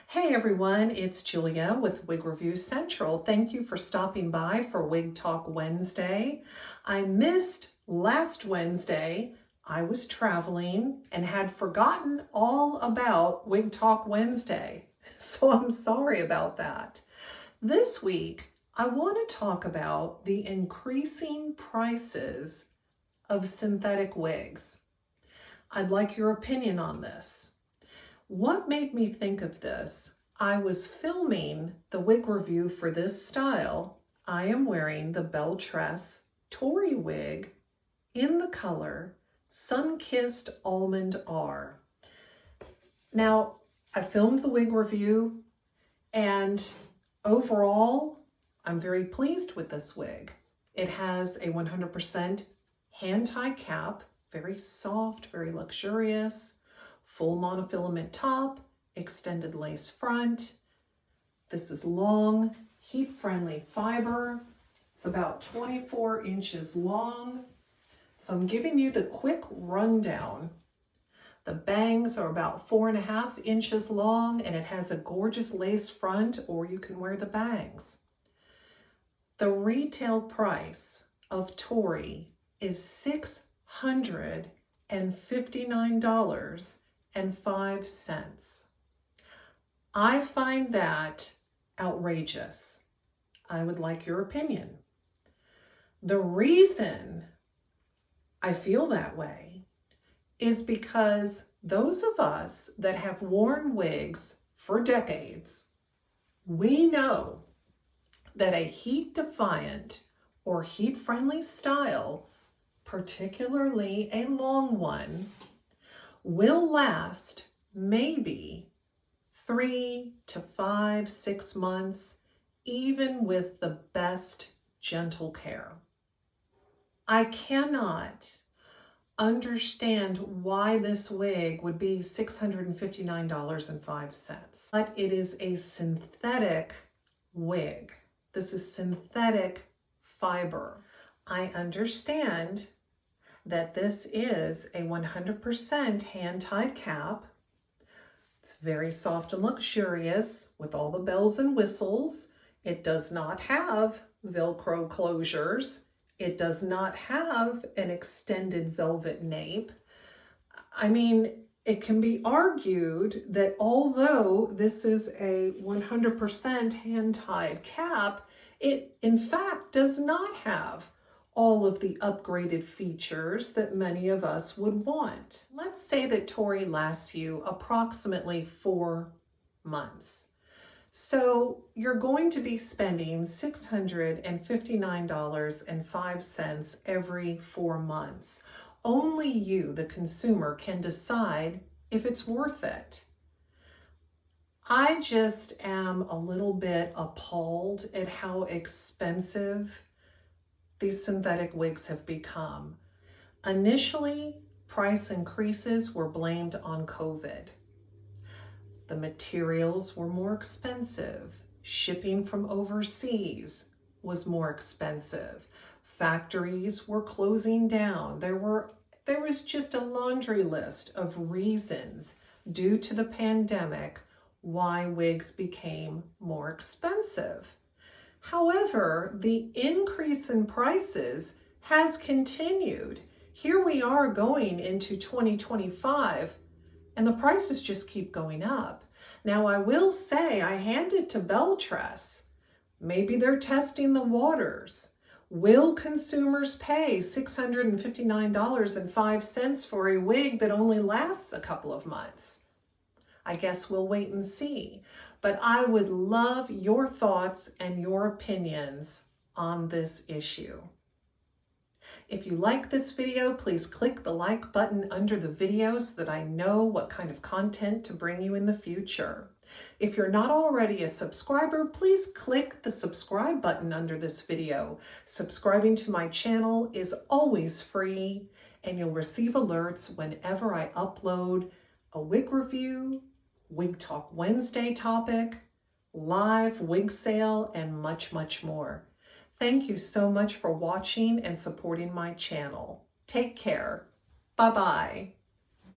Hey everyone, it's Julia with Wig Review Central. Thank you for stopping by for Wig Talk Wednesday. I missed last Wednesday. I was traveling and had forgotten all about Wig Talk Wednesday, so I'm sorry about that. This week, I want to talk about the increasing prices of synthetic wigs. I'd like your opinion on this. What made me think of this? I was filming the wig review for this style. I am wearing the Belle Tress Tory wig in the color Sun-Kissed Almond R. Now, I filmed the wig review and overall, I'm very pleased with this wig. It has a 100% hand-tie cap, very soft, very luxurious. Full monofilament top, extended lace front. This is long, heat-friendly fiber. It's about 24 inches long. So I'm giving you the quick rundown. The bangs are about 4.5 inches long and it has a gorgeous lace front, or you can wear the bangs. The retail price of Tory is $659.05. I find that outrageous. I would like your opinion. The reason I feel that way is because those of us that have worn wigs for decades, we know that a heat-defiant or heat-friendly style, particularly a long one, will last maybe 3 to 5, 6 months, even with the best gentle care. I cannot understand why this wig would be $659.05, but it is a synthetic wig. This is synthetic fiber. I understand that this is a 100% hand-tied cap. It's very soft and luxurious with all the bells and whistles. It does not have Velcro closures. It does not have an extended velvet nape. I mean, it can be argued that although this is a 100% hand-tied cap, it in fact does not have all of the upgraded features that many of us would want. Let's say that Tory lasts you approximately 4 months. So you're going to be spending $659.05 every 4 months. Only you, the consumer, can decide if it's worth it. I just am a little bit appalled at how expensive these synthetic wigs have become. Initially, price increases were blamed on COVID. The materials were more expensive. Shipping from overseas was more expensive. Factories were closing down. There was just a laundry list of reasons due to the pandemic why wigs became more expensive. However, the increase in prices has continued. Here we are going into 2025, and the prices just keep going up. Now, I will say I hand it to Belle Tress. Maybe they're testing the waters. Will consumers pay $659.05 for a wig that only lasts a couple of months? I guess we'll wait and see. But I would love your thoughts and your opinions on this issue. If you like this video, please click the like button under the video so that I know what kind of content to bring you in the future. If you're not already a subscriber, please click the subscribe button under this video. Subscribing to my channel is always free, and you'll receive alerts whenever I upload a wig review, Wig Talk Wednesday topic, live wig sale, and much, much more. Thank you so much for watching and supporting my channel. Take care. Bye-bye.